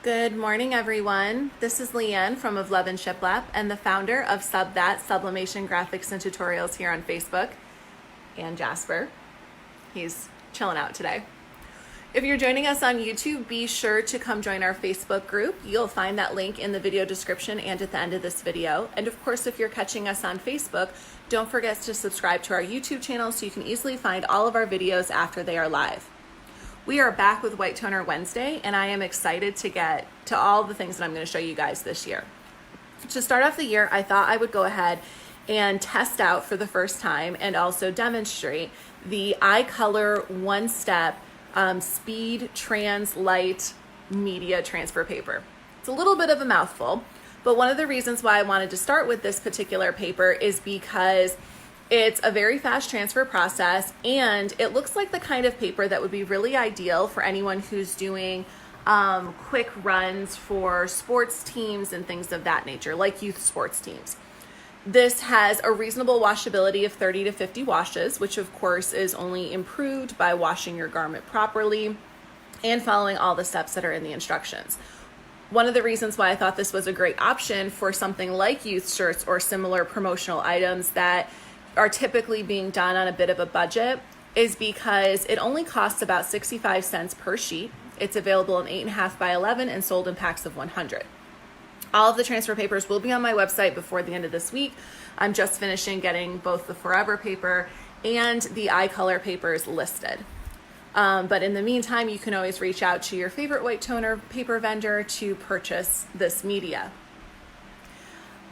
Good morning, everyone. This is Leanne from Of Love and Shiplap and the founder of Sublimation Graphics and Tutorials here on Facebook. And Jasper, he's chilling out today. If you're joining us on YouTube, be sure to come join our Facebook group. You'll find that link in the video description and at the end of this video. And of course, if you're catching us on Facebook, don't forget to subscribe to our YouTube channel so you can easily find all of our videos after they are live. We are back with White Toner Wednesday, and I am excited to get to all the things that I'm going to show you guys this year. To start off the year, I thought I would go ahead and test out for the first time and also demonstrate the iColor one-step speed trans light media transfer paper. It's a little bit of a mouthful, but one of the reasons why I wanted to start with this particular paper is because it's a very fast transfer process, and it looks like the kind of paper that would be really ideal for anyone who's doing quick runs for sports teams and things of that nature, like youth sports teams. This has a reasonable washability of 30 to 50 washes, which of course is only improved by washing your garment properly and following all the steps that are in the instructions. One of the reasons why I thought this was a great option for something like youth shirts or similar promotional items that are typically being done on a bit of a budget is because it only costs about 65 cents per sheet. It's available in 8.5 by 11 and sold in packs of 100. All of the transfer papers will be on my website before the end of this week. I'm just finishing getting both the Forever paper and the iColor papers listed. But in the meantime, you can always reach out to your favorite white toner paper vendor to purchase this media.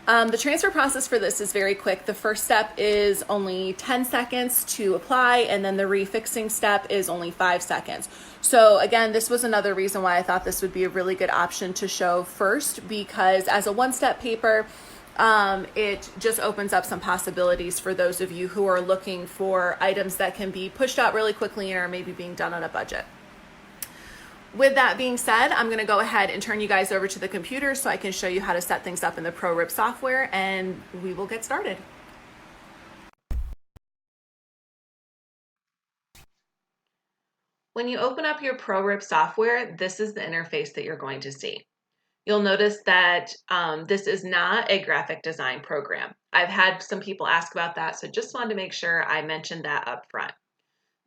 The transfer process for this is very quick. The first step is only 10 seconds to apply, and then the refixing step is only 5 seconds. So again, this was another reason why I thought this would be a really good option to show first, because as a one-step paper, it just opens up some possibilities for those of you who are looking for items that can be pushed out really quickly and are maybe being done on a budget. With that being said, I'm going to go ahead and turn you guys over to the computer so I can show you how to set things up in the ProRip software, and we will get started. When you open up your ProRip software, this is the interface that you're going to see. You'll notice that this is not a graphic design program. I've had some people ask about that, so just wanted to make sure I mentioned that up front.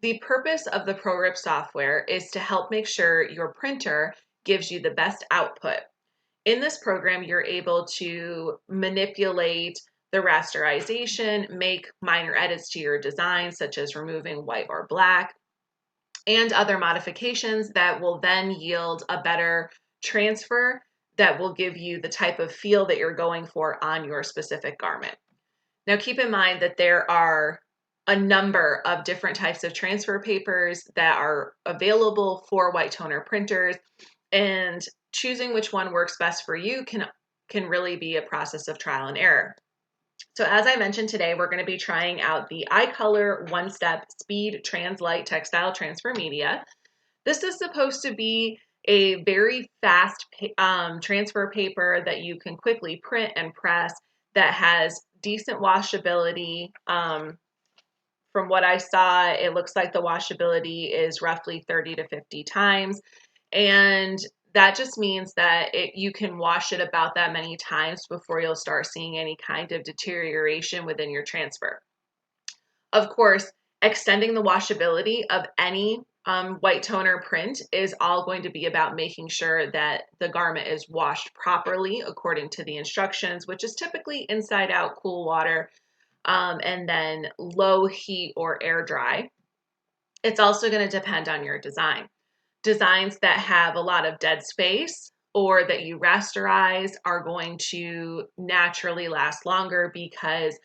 The purpose of the ProRip software is to help make sure your printer gives you the best output. In this program, you're able to manipulate the rasterization, make minor edits to your design, such as removing white or black, and other modifications that will then yield a better transfer that will give you the type of feel that you're going for on your specific garment. Now, keep in mind that there are a number of different types of transfer papers that are available for white toner printers, and choosing which one works best for you can really be a process of trial and error. So as I mentioned today, we're going to be trying out the iColor one-step speed translight textile transfer media. This is supposed to be a very fast transfer paper that you can quickly print and press, that has decent washability. From what I saw, it looks like the washability is roughly 30 to 50 times. And that just means that you can wash it about that many times before you'll start seeing any kind of deterioration within your transfer. Of course, extending the washability of any white toner print is all going to be about making sure that the garment is washed properly according to the instructions, which is typically inside out cool water, and then low heat or air dry. It's also going to depend on your design. Designs that have a lot of dead space or that you rasterize are going to naturally last longer, because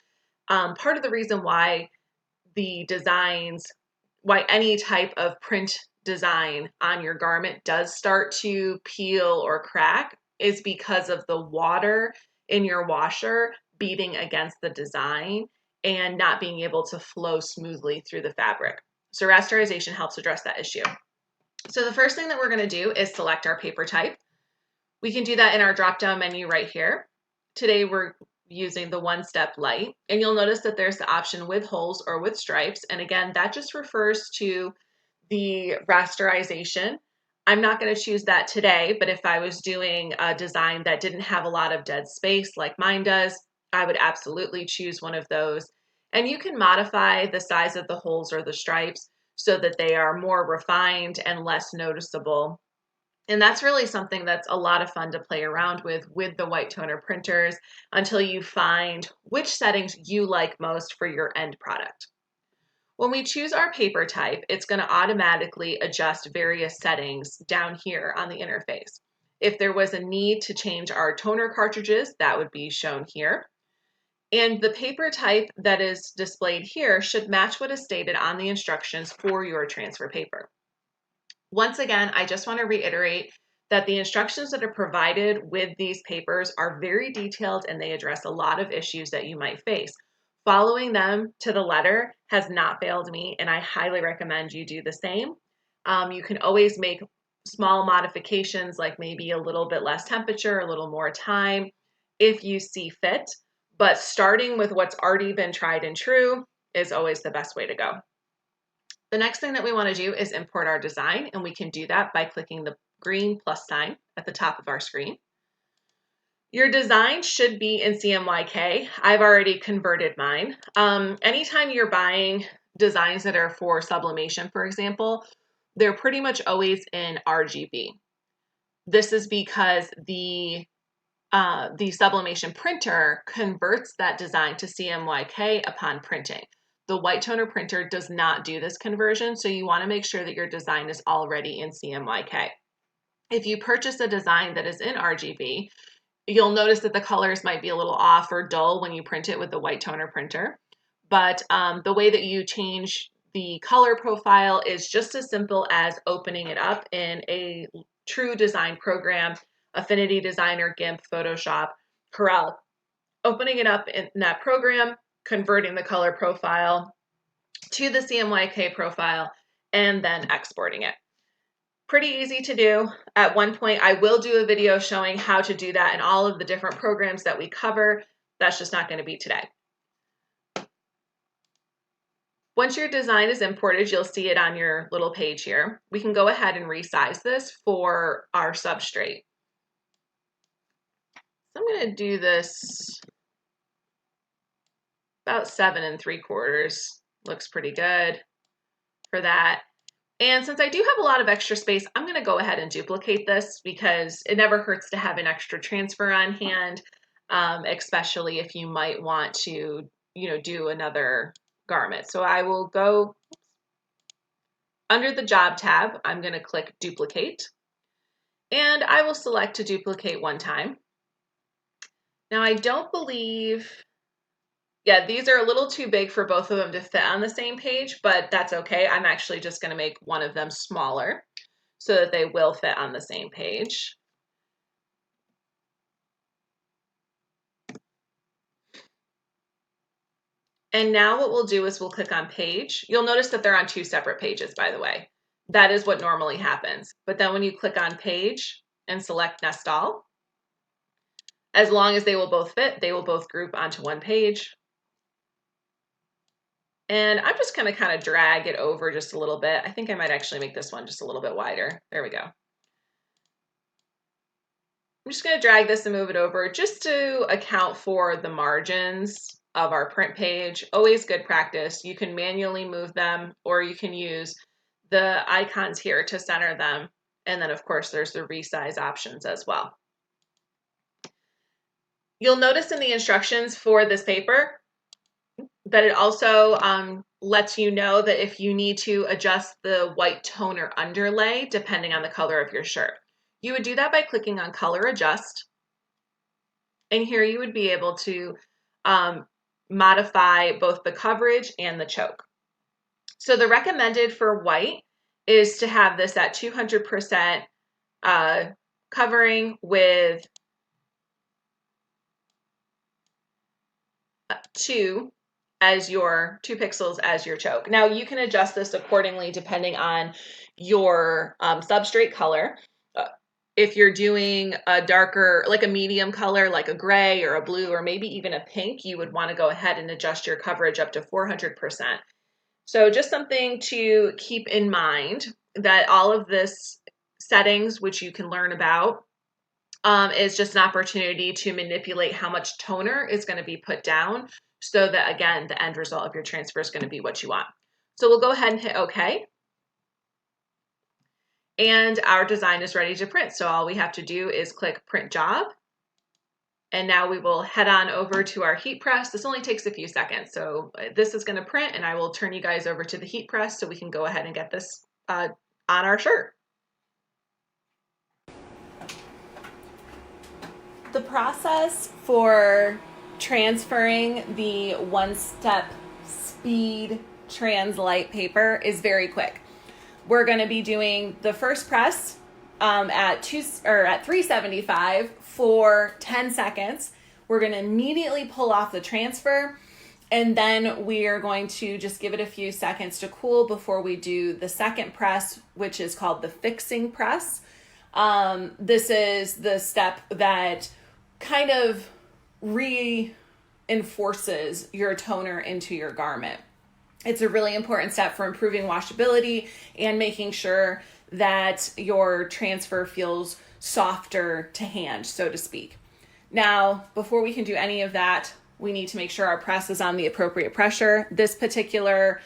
part of the reason why why any type of print design on your garment does start to peel or crack is because of the water in your washer beating against the design and not being able to flow smoothly through the fabric. So rasterization helps address that issue. So the first thing that we're going to do is select our paper type. We can do that in our drop-down menu right here. Today we're using the one-step light, and you'll notice that there's the option with holes or with stripes, and again, that just refers to the rasterization. I'm not going to choose that today, but if I was doing a design that didn't have a lot of dead space like mine does, I would absolutely choose one of those. And you can modify the size of the holes or the stripes so that they are more refined and less noticeable. And that's really something that's a lot of fun to play around with the white toner printers until you find which settings you like most for your end product. When we choose our paper type, it's going to automatically adjust various settings down here on the interface. If there was a need to change our toner cartridges, that would be shown here. And the paper type that is displayed here should match what is stated on the instructions for your transfer paper. Once again, I just want to reiterate that the instructions that are provided with these papers are very detailed and they address a lot of issues that you might face. Following them to the letter has not failed me, and I highly recommend you do the same. You can always make small modifications, like maybe a little bit less temperature, a little more time, if you see fit, but starting with what's already been tried and true is always the best way to go. The next thing that we want to do is import our design, and we can do that by clicking the green plus sign at the top of our screen. Your design should be in CMYK. I've already converted mine. Anytime you're buying designs that are for sublimation, for example, they're pretty much always in RGB. This is because the sublimation printer converts that design to CMYK upon printing. The white toner printer does not do this conversion, so you want to make sure that your design is already in CMYK. If you purchase a design that is in RGB, you'll notice that the colors might be a little off or dull when you print it with the white toner printer. But the way that you change the color profile is just as simple as opening it up in a true design program, Affinity Designer, GIMP, Photoshop, Corel. Opening it up in that program, converting the color profile to the CMYK profile, and then exporting it. Pretty easy to do. At one point, I will do a video showing how to do that in all of the different programs that we cover. That's just not going to be today. Once your design is imported, you'll see it on your little page here. We can go ahead and resize this for our substrate. So I'm going to do this about 7 3/4. Looks pretty good for that. And since I do have a lot of extra space, I'm going to go ahead and duplicate this because it never hurts to have an extra transfer on hand, especially if you might want to, do another garment. So I will go under the job tab. I'm going to click duplicate, and I will select to duplicate one time. Now I don't believe, yeah, these are a little too big for both of them to fit on the same page, but that's okay. I'm actually just going to make one of them smaller so that they will fit on the same page. And now what we'll do is we'll click on page. You'll notice that they're on two separate pages, by the way. That is what normally happens. But then when you click on page and select nest all, as long as they will both fit, they will both group onto one page. And I'm just going to kind of drag it over just a little bit. I think I might actually make this one just a little bit wider. There we go. I'm just going to drag this and move it over just to account for the margins of our print page. Always good practice. You can manually move them, or you can use the icons here to center them. And then of course there's the resize options as well. You'll notice in the instructions for this paper that it also lets you know that if you need to adjust the white toner underlay depending on the color of your shirt. You would do that by clicking on color adjust. And here you would be able to modify both the coverage and the choke. So the recommended for white is to have this at 200% covering with 2 pixels as your choke. Now you can adjust this accordingly depending on your substrate color. If you're doing a darker, like a medium color, like a gray or a blue, or maybe even a pink, you would want to go ahead and adjust your coverage up to 400%. So just something to keep in mind, that all of this settings, which you can learn about, is just an opportunity to manipulate how much toner is going to be put down so that, again, the end result of your transfer is going to be what you want. So we'll go ahead and hit OK. And our design is ready to print. So all we have to do is click Print Job. And now we will head on over to our heat press. This only takes a few seconds. So this is going to print, and I will turn you guys over to the heat press so we can go ahead and get this on our shirt. The process for transferring the one-step speed Trans-Light paper is very quick. We're going to be doing the first press at 375 for 10 seconds. We're going to immediately pull off the transfer, and then we are going to just give it a few seconds to cool before we do the second press, which is called the fixing press. This is the step that kind of reinforces your toner into your garment. It's a really important step for improving washability and making sure that your transfer feels softer to hand, so to speak. Now, before we can do any of that, we need to make sure our press is on the appropriate pressure. This particular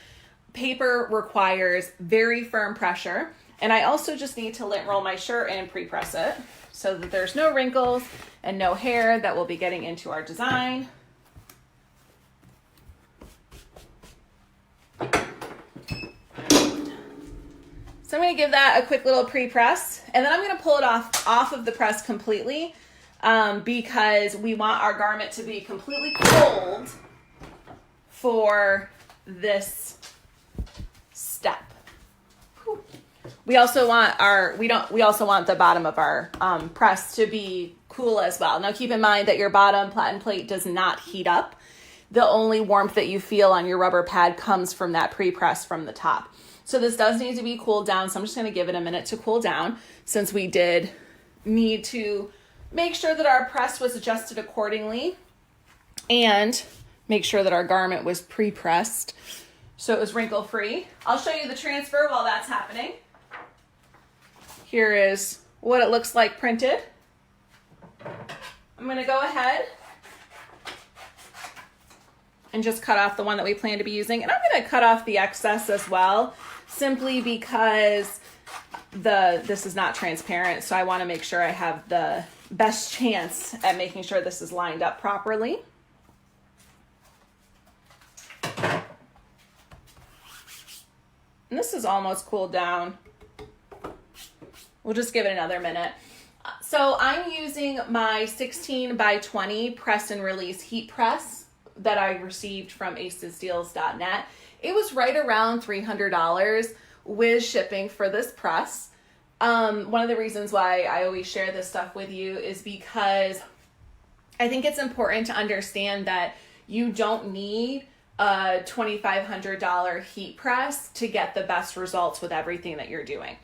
paper requires very firm pressure, and I also just need to lint roll my shirt and pre-press it so that there's no wrinkles and no hair that will be getting into our design. So I'm going to give that a quick little pre-press, and then I'm going to pull it off of the press completely because we want our garment to be completely cold for this step. Whew. We also want the bottom of our press to be cool as well. Now keep in mind that your bottom platen plate does not heat up. The only warmth that you feel on your rubber pad comes from that pre-press from the top. So this does need to be cooled down. So I'm just going to give it a minute to cool down since we did need to make sure that our press was adjusted accordingly and make sure that our garment was pre-pressed so it was wrinkle free. I'll show you the transfer while that's happening. Here is what it looks like printed. I'm going to go ahead and just cut off the one that we plan to be using. And I'm going to cut off the excess as well, simply because this is not transparent. So I want to make sure I have the best chance at making sure this is lined up properly. And this is almost cooled down. We'll just give it another minute. So I'm using my 16 by 20 press and release heat press that I received from acesdeals.net. It was right around $300 with shipping for this press. One of the reasons why I always share this stuff with you is because I think it's important to understand that you don't need a $2,500 heat press to get the best results with everything that you're doing.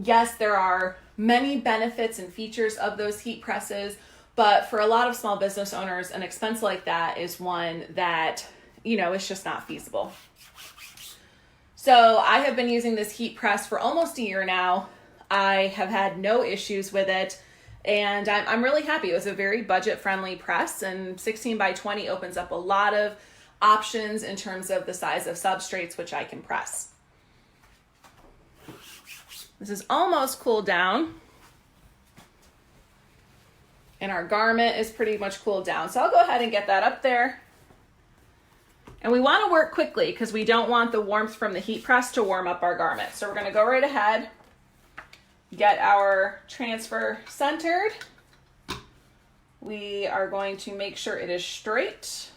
Yes, there are many benefits and features of those heat presses, but for a lot of small business owners, an expense like that is one that, it's just not feasible. So I have been using this heat press for almost a year now. I have had no issues with it, and I'm really happy. It was a very budget-friendly press, and 16 by 20 opens up a lot of options in terms of the size of substrates which I can press. This is almost cooled down, and our garment is pretty much cooled down. So I'll go ahead and get that up there. And we want to work quickly because we don't want the warmth from the heat press to warm up our garment. So we're going to go right ahead, get our transfer centered. We are going to make sure it is straight.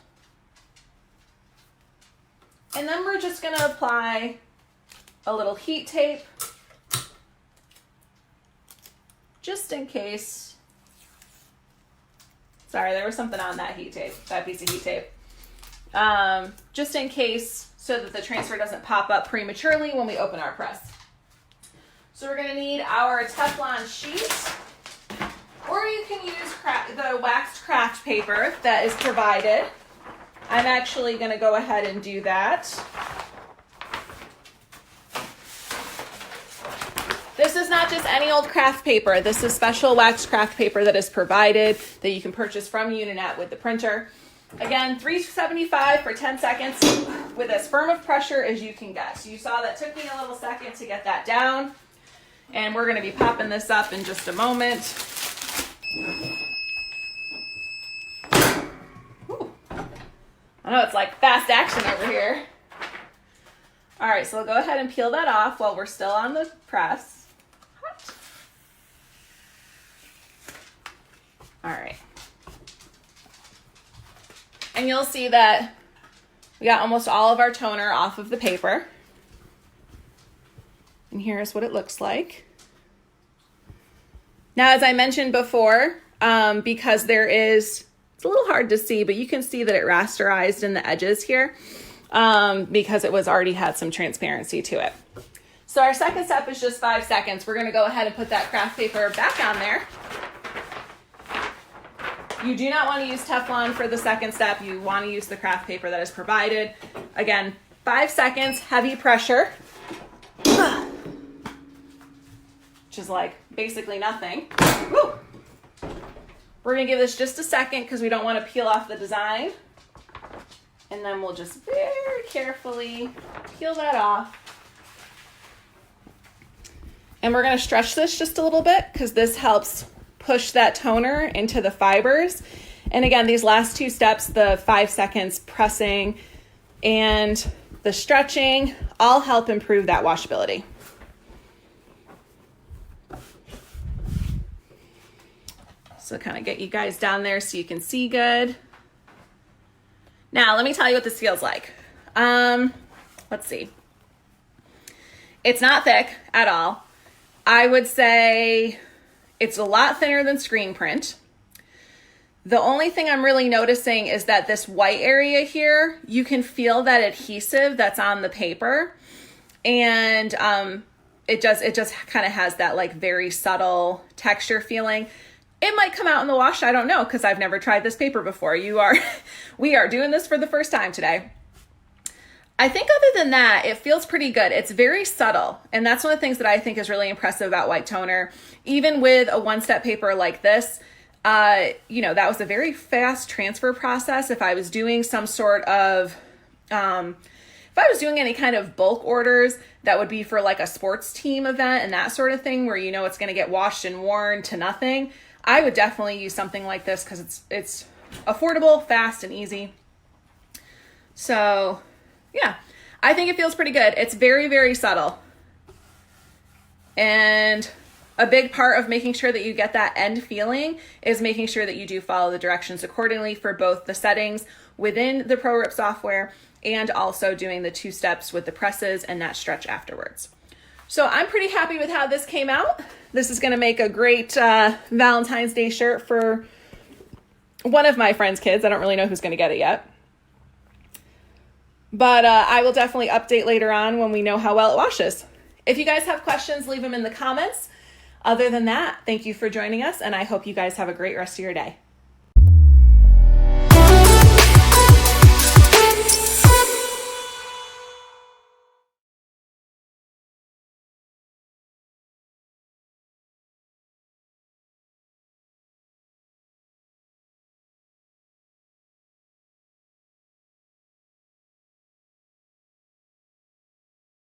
And then we're just going to apply a little heat tape just in case. Sorry, there was something on that piece of heat tape. Just in case, so that the transfer doesn't pop up prematurely when we open our press. So we're going to need our Teflon sheet, or you can use the waxed craft paper that is provided. I'm actually going to go ahead and do that. This is not just any old craft paper. This is special wax craft paper that is provided that you can purchase from Uninet with the printer. Again, $3.75 for 10 seconds with as firm of pressure as you can get. So you saw that took me a little second to get that down. And we're going to be popping this up in just a moment. Ooh. I know it's like fast action over here. All right, so we'll go ahead and peel that off while we're still on the press. All right. And you'll see that we got almost all of our toner off of the paper. And here's what it looks like. Now, as I mentioned before, because it's a little hard to see, but you can see that it rasterized in the edges here because it was already had some transparency to it. So our second step is just 5 seconds. We're gonna go ahead and put that craft paper back on there. You do not want to use Teflon for the second step. You want to use the craft paper that is provided. Again, 5 seconds, heavy pressure. Which is like basically nothing. Woo! We're gonna give this just a second because we don't want to peel off the design. And then we'll just very carefully peel that off. And we're gonna stretch this just a little bit because this helps push that toner into the fibers. And again, these last 2 steps, the 5 seconds pressing and the stretching, all help improve that washability. So kind of get you guys down there so you can see good. Now, let me tell you what this feels like. Let's see. It's not thick at all. I would say it's a lot thinner than screen print. The only thing I'm really noticing is that this white area here, you can feel that adhesive that's on the paper. And it just kind of has that like very subtle texture feeling. It might come out in the wash. I don't know because I've never tried this paper before. We are doing this for the first time today. I think other than that, it feels pretty good. It's very subtle. And that's one of the things that I think is really impressive about white toner. Even with a one-step paper like this, that was a very fast transfer process. If I was doing some sort of, if I was doing any kind of bulk orders, that would be for like a sports team event and that sort of thing where it's going to get washed and worn to nothing. I would definitely use something like this because it's affordable, fast, and easy. So yeah, I think it feels pretty good. It's very, very subtle. And a big part of making sure that you get that end feeling is making sure that you do follow the directions accordingly for both the settings within the ProRip software and also doing the 2 steps with the presses and that stretch afterwards. So I'm pretty happy with how this came out. This is going to make a great Valentine's Day shirt for one of my friend's kids. I don't really know who's going to get it yet. But I will definitely update later on when we know how well it washes. If you guys have questions, leave them in the comments. Other than that, thank you for joining us, and I hope you guys have a great rest of your day.